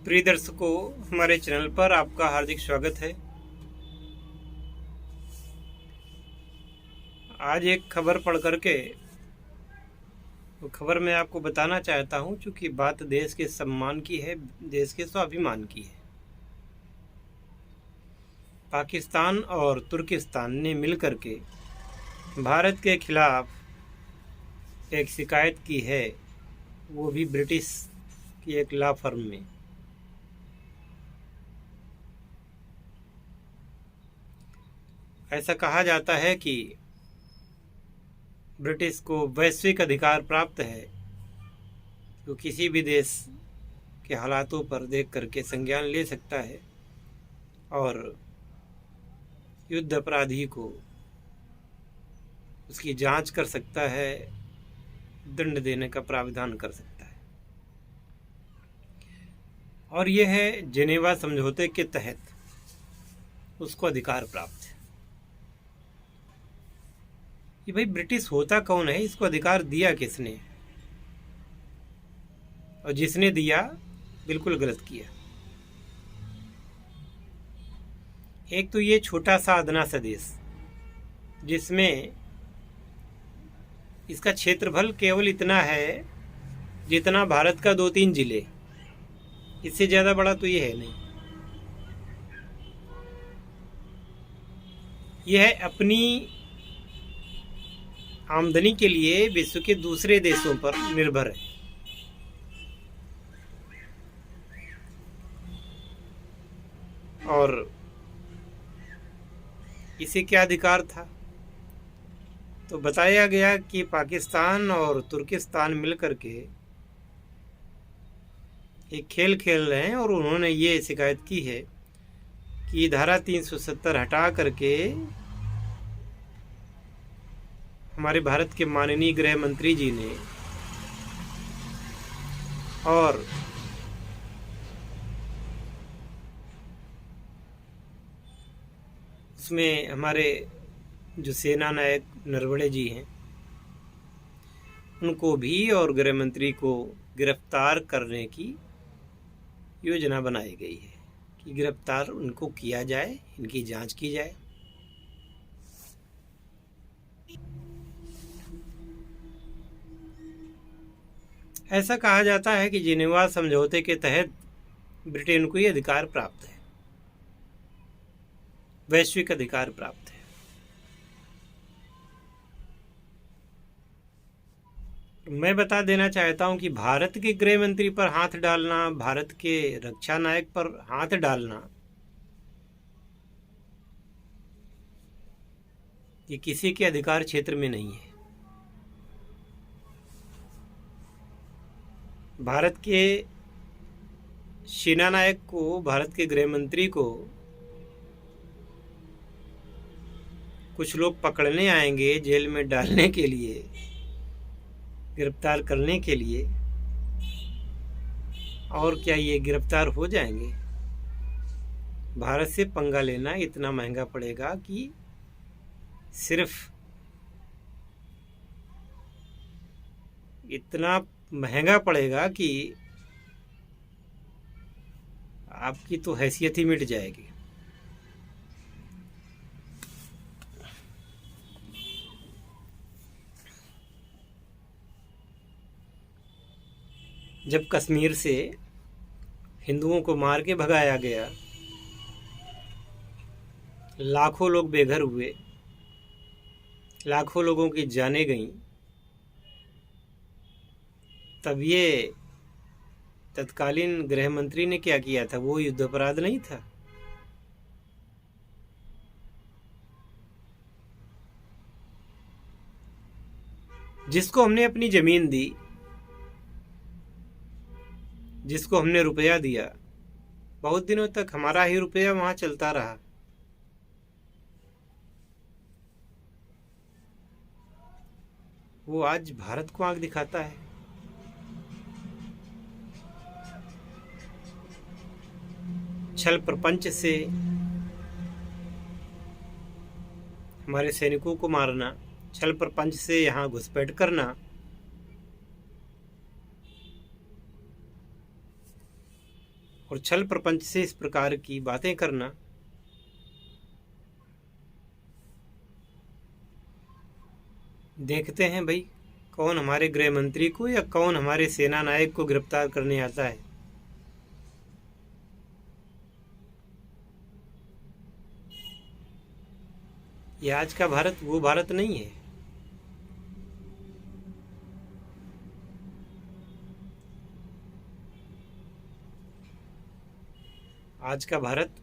प्रिय दर्शकों, हमारे चैनल पर आपका हार्दिक स्वागत है। आज एक खबर पढ़ करके वो खबर मैं आपको बताना चाहता हूं, चूंकि बात देश के सम्मान की है, देश के स्वाभिमान की है। पाकिस्तान और तुर्किस्तान ने मिलकर के भारत के खिलाफ एक शिकायत की है, वो भी ब्रिटिश की एक लॉ फर्म में। ऐसा कहा जाता है कि ब्रिटिश को वैश्विक अधिकार प्राप्त है कि वो किसी भी देश के हालातों पर देख करके संज्ञान ले सकता है और युद्ध अपराधी को उसकी जांच कर सकता है, दंड देने का प्रावधान कर सकता है। और यह है जेनेवा समझौते के तहत उसको अधिकार प्राप्त है। कि भाई ब्रिटिश होता कौन है, इसको अधिकार दिया किसने, और जिसने दिया बिल्कुल गलत किया। एक तो ये छोटा सा अदना सा देश जिसमें इसका क्षेत्रफल केवल इतना है जितना भारत का 2-3 जिले, इससे ज़्यादा बड़ा तो ये है नहीं। यह अपनी आमदनी के लिए विश्व के दूसरे देशों पर निर्भर है। और इसे क्या अधिकार था, तो बताया गया कि पाकिस्तान और तुर्किस्तान मिलकर के एक खेल खेल रहे हैं और उन्होंने ये शिकायत की है कि धारा 370 हटा करके हमारे भारत के माननीय गृह मंत्री जी ने और उसमें हमारे जो सेना नायक नरवणे जी हैं उनको भी और गृह मंत्री को गिरफ्तार करने की योजना बनाई गई है कि गिरफ्तार उनको किया जाए, इनकी जांच की जाए। ऐसा कहा जाता है कि जिनेवा समझौते के तहत ब्रिटेन को ये अधिकार प्राप्त है, वैश्विक अधिकार प्राप्त है। मैं बता देना चाहता हूं कि भारत के गृह मंत्री पर हाथ डालना, भारत के रक्षा नायक पर हाथ डालना, ये किसी के अधिकार क्षेत्र में नहीं है। भारत के सेना नायक को, भारत के गृह मंत्री को कुछ लोग पकड़ने आएंगे जेल में डालने के लिए, गिरफ्तार करने के लिए, और क्या ये गिरफ्तार हो जाएंगे? भारत से पंगा लेना इतना महंगा पड़ेगा कि सिर्फ इतना महंगा पड़ेगा कि आपकी तो हैसियत ही मिट जाएगी। जब कश्मीर से हिंदुओं को मार के भगाया गया, लाखों लोग बेघर हुए, लाखों लोगों की जानें गईं, तब ये तत्कालीन गृह मंत्री ने क्या किया था? वो युद्ध अपराध नहीं था? जिसको हमने अपनी जमीन दी, जिसको हमने रुपया दिया, बहुत दिनों तक हमारा ही रुपया वहां चलता रहा, वो आज भारत को आंख दिखाता है। छल प्रपंच से हमारे सैनिकों को मारना, छल प्रपंच से यहाँ घुसपैठ करना, और छल प्रपंच से इस प्रकार की बातें करना देखते हैं भाई कौन हमारे गृह मंत्री को या कौन हमारे सेना नायक को गिरफ्तार करने आता है। ये आज का भारत वो भारत नहीं है। आज का भारत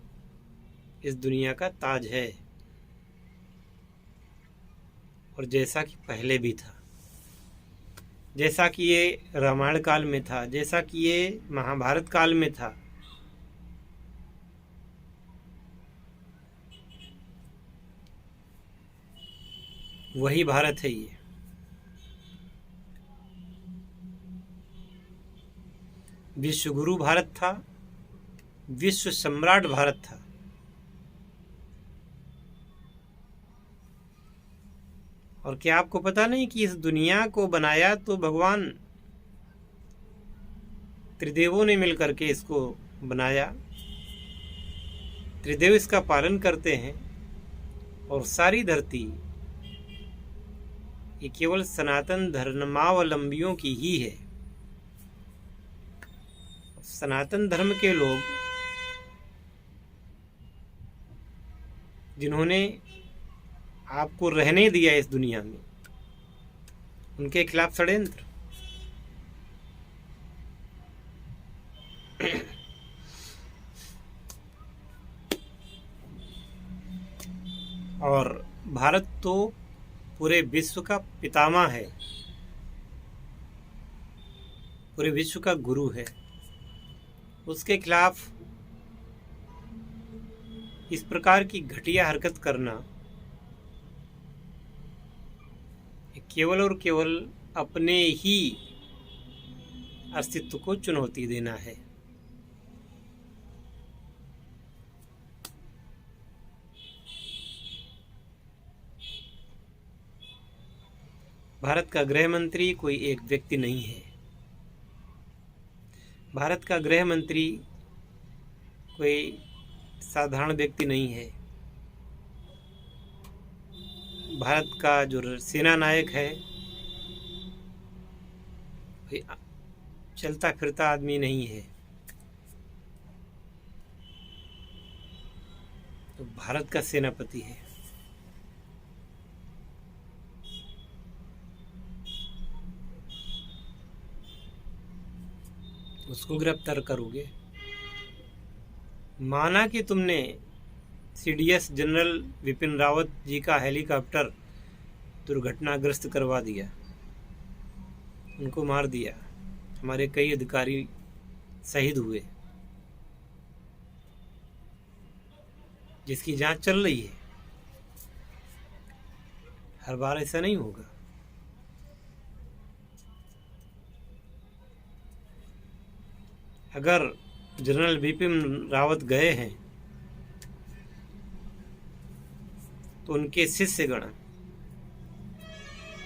इस दुनिया का ताज है, और जैसा कि पहले भी था, जैसा कि ये रामायण काल में था, जैसा कि ये महाभारत काल में था, वही भारत है ये। विश्वगुरु भारत था, विश्व सम्राट भारत था। और क्या आपको पता नहीं कि इस दुनिया को बनाया तो भगवान त्रिदेवों ने मिलकर के इसको बनाया। त्रिदेव इसका पालन करते हैं, और सारी धरती ये केवल सनातन धर्मावलंबियों की ही है। सनातन धर्म के लोग जिन्होंने आपको रहने दिया इस दुनिया में, उनके खिलाफ षड्यंत्र। और भारत तो पूरे विश्व का पितामह है, पूरे विश्व का गुरु है। उसके खिलाफ इस प्रकार की घटिया हरकत करना केवल और केवल अपने ही अस्तित्व को चुनौती देना है। भारत का गृह मंत्री कोई एक व्यक्ति नहीं है। भारत का गृह मंत्री कोई साधारण व्यक्ति नहीं है। भारत का जो सेना नायक है कोई चलता फिरता आदमी नहीं है। तो भारत का सेनापति है। उसको गिरफ्तार करोगे। माना कि तुमने सीडीएस जनरल विपिन रावत जी का हेलीकॉप्टर दुर्घटनाग्रस्त करवा दिया, उनको मार दिया, हमारे कई अधिकारी शहीद हुए, जिसकी जांच चल रही है। हर बार ऐसा नहीं होगा। अगर जनरल विपिन रावत गए हैं तो उनके शिष्यगण,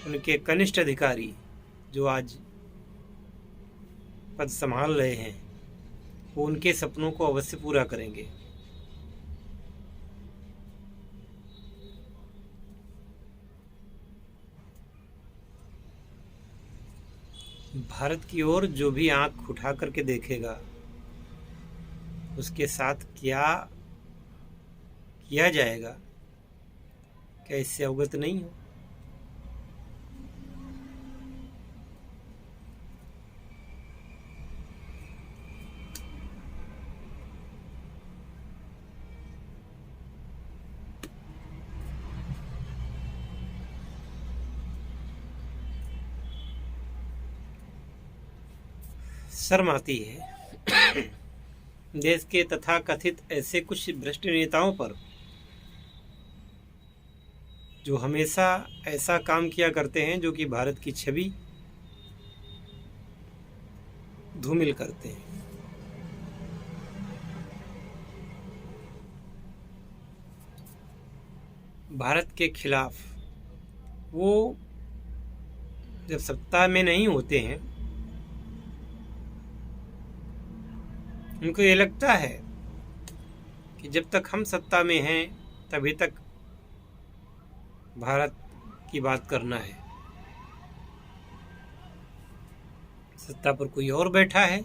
उनके कनिष्ठ अधिकारी जो आज पद संभाल रहे हैं, वो उनके सपनों को अवश्य पूरा करेंगे। भारत की ओर जो भी आंख उठा करके देखेगा, उसके साथ क्या किया जाएगा, क्या इससे अवगत नहीं हो? शर्म आती है देश के तथाकथित ऐसे कुछ भ्रष्ट नेताओं पर जो हमेशा ऐसा काम किया करते हैं जो कि भारत की छवि धूमिल करते हैं। भारत के खिलाफ वो जब सत्ता में नहीं होते हैं उनको ये लगता है कि जब तक हम सत्ता में हैं तभी तक भारत की बात करना है। सत्ता पर कोई और बैठा है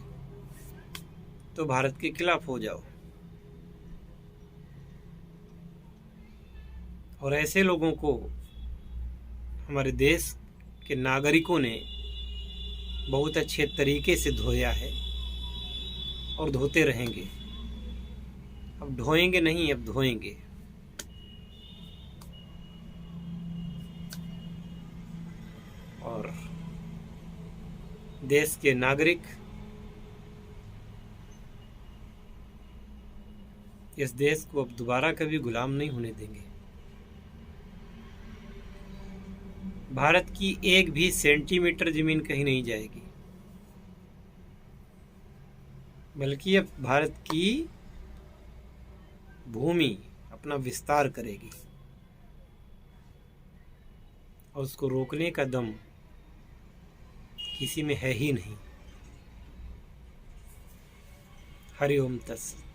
तो भारत के खिलाफ हो जाओ। और ऐसे लोगों को हमारे देश के नागरिकों ने बहुत अच्छे तरीके से धोया है और धोते रहेंगे। अब ढोएंगे नहीं, अब धोएंगे। और देश के नागरिक इस देश को अब दोबारा कभी गुलाम नहीं होने देंगे। भारत की एक भी सेंटीमीटर जमीन कहीं नहीं जाएगी, बल्कि अब भारत की भूमि अपना विस्तार करेगी और उसको रोकने का दम किसी में है ही नहीं। हरि ओम तत्सत।